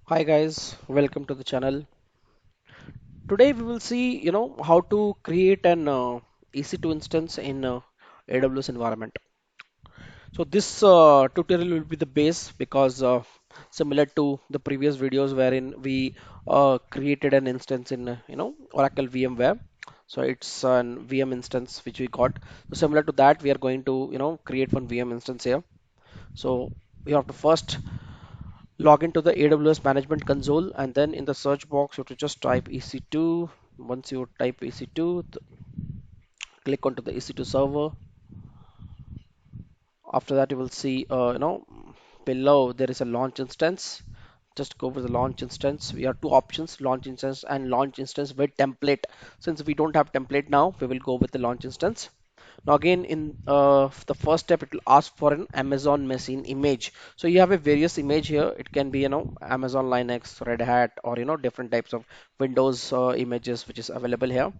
Hi guys, welcome to the channel. Today we will see, how to create an EC2 instance in AWS environment. So this tutorial will be the base because similar to the previous videos wherein we created an instance in, Oracle VMware. So it's an VM instance which we got. So similar to that, we are going to, create one VM instance here. So we have to first log into the AWS Management Console, and then in the search box you have to just type EC2. Once you type EC2, click onto the EC2 server. After that you will see below there is a launch instance. Just go for the launch instance. We have two options, launch instance and launch instance with template. Since we don't have template now, we will go with the launch instance. Now again, in the first step, it will ask for an Amazon machine image. So you have a various image here. It can be, Amazon Linux, Red Hat, or, different types of Windows images, which is available here.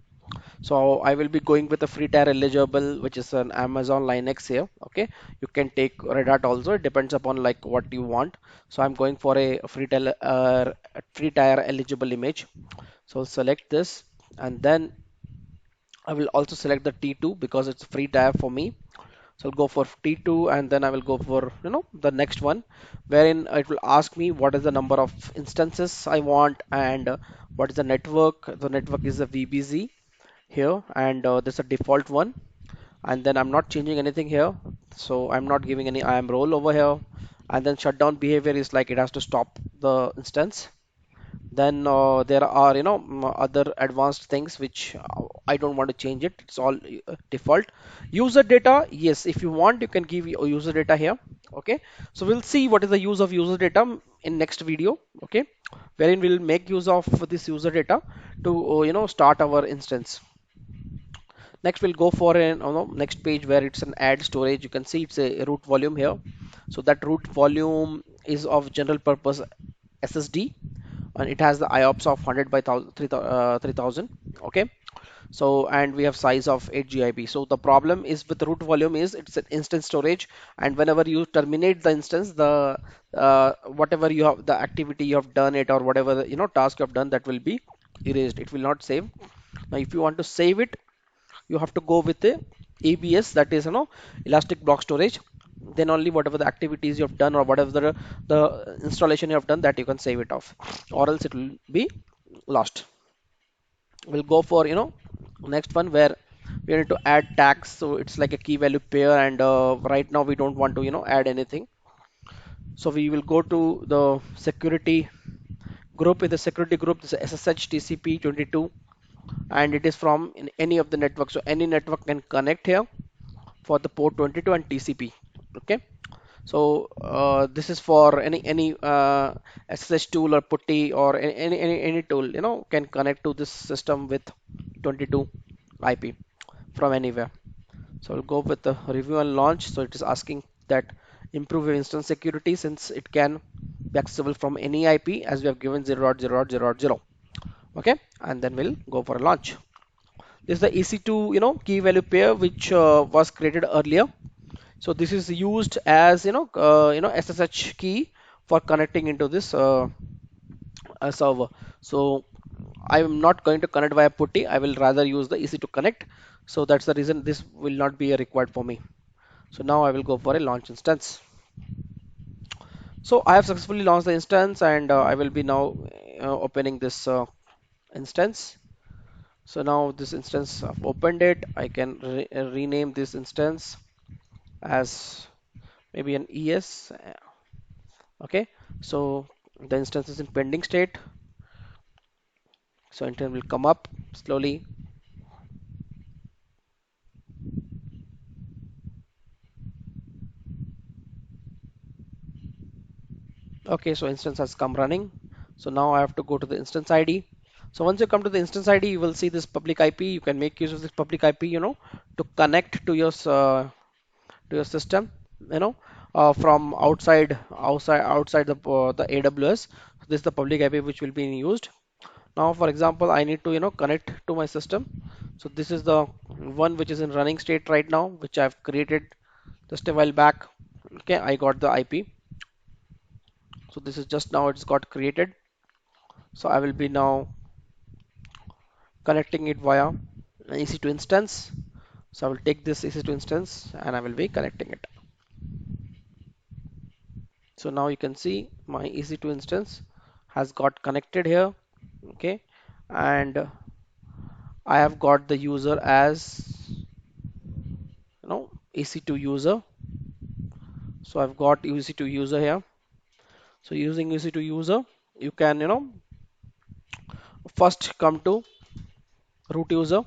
So I will be going with a free tier eligible, which is an Amazon Linux here. Okay, you can take Red Hat also. It depends upon like what you want. So I'm going for a free tier eligible image. So select this, and then I will also select the T2 because it's free tier for me. So I'll go for T2, and then I will go for the next one, wherein it will ask me what is the number of instances I want, and what is the network. The network is a VBZ here, and this is a default one, and then I'm not changing anything here, so I'm not giving any IAM role over here. And then shutdown behavior is like it has to stop the instance. Then there are other advanced things which I don't want to change it. It's all default. User data, yes, if you want you can give user data here. Okay, so we'll see what is the use of user data in next video. Okay, wherein we'll make use of this user data to start our instance. Next, we'll go for an next page where it's an add storage. You can see it's a root volume here. So that root volume is of general purpose SSD, and it has the IOPS of 100 by 3000. Okay. So and we have size of 8 GB. So the problem is with the root volume is it's an instance storage, and whenever you terminate the instance, the whatever you have, the activity you have done it, or whatever task you have done, that will be erased. It will not save. Now if you want to save it, you have to go with the ABS, that is elastic block storage. Then only whatever the activities you have done, or whatever the installation you have done, that you can save it off, or else it will be lost. We'll go for next one where we need to add tags. So it's like a key value pair, and right now we don't want to add anything. So we will go to the security group. In the security group, this is SSH TCP 22, and it is from in any of the networks. So any network can connect here for the port 22 and TCP. Okay, so this is for any SSH tool or putty, or any tool can connect to this system with 22 IP from anywhere. So we'll go with the review and launch. So it is asking that improve your instance security, since it can be accessible from any IP, as we have given 0.0.0.0. Okay, and then we'll go for a launch. This is the EC2 key value pair which was created earlier. So this is used as SSH key for connecting into this server. So I am not going to connect via putty. I will rather use the EC to connect. So that's the reason this will not be required for me. So now I will go for a launch instance. So I have successfully launched the instance, and I will be now opening this instance. So now this instance, I've opened it. I can rename this instance as maybe an ES. Okay, so the instance is in pending state. So internet will come up slowly. Okay, so instance has come running. So now I have to go to the instance ID. So once you come to the instance ID, you will see this public IP. You can make use of this public IP, to connect to your system, from outside the AWS. This is the public IP which will be used. Now, for example, I need to connect to my system. So this is the one which is in running state right now, which I've created just a while back. Okay, I got the IP. So this is just now it's got created. So I will be now connecting it via an EC2 instance. So I will take this EC2 instance and I will be connecting it. So now you can see my EC2 instance has got connected here. Okay, and I have got the user as EC2 user. So I've got EC2 user here. So using EC2 user, you can first come to root user.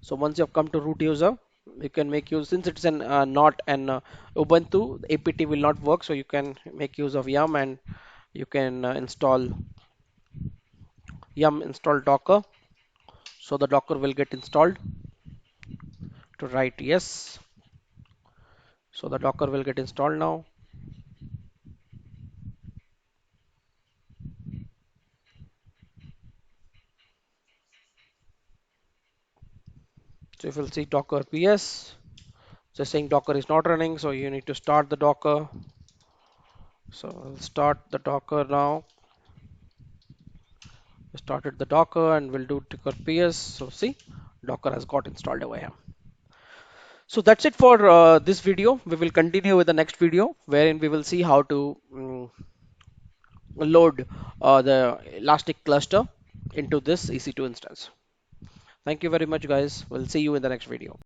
So once you have come to root user, you can make use, since it's an not an Ubuntu, the apt will not work. So you can make use of yum and you can install yum install docker. So the docker will get installed. To write yes. So the docker will get installed now. So if you'll see docker ps, just saying docker is not running, so you need to start the docker. So I'll start the docker now. Started the docker and we'll do docker ps. So see, docker has got installed over here. So that's it for this video. We will continue with the next video wherein we will see how to load the Elastic cluster into this EC2 instance. Thank you very much, guys. We'll see you in the next video.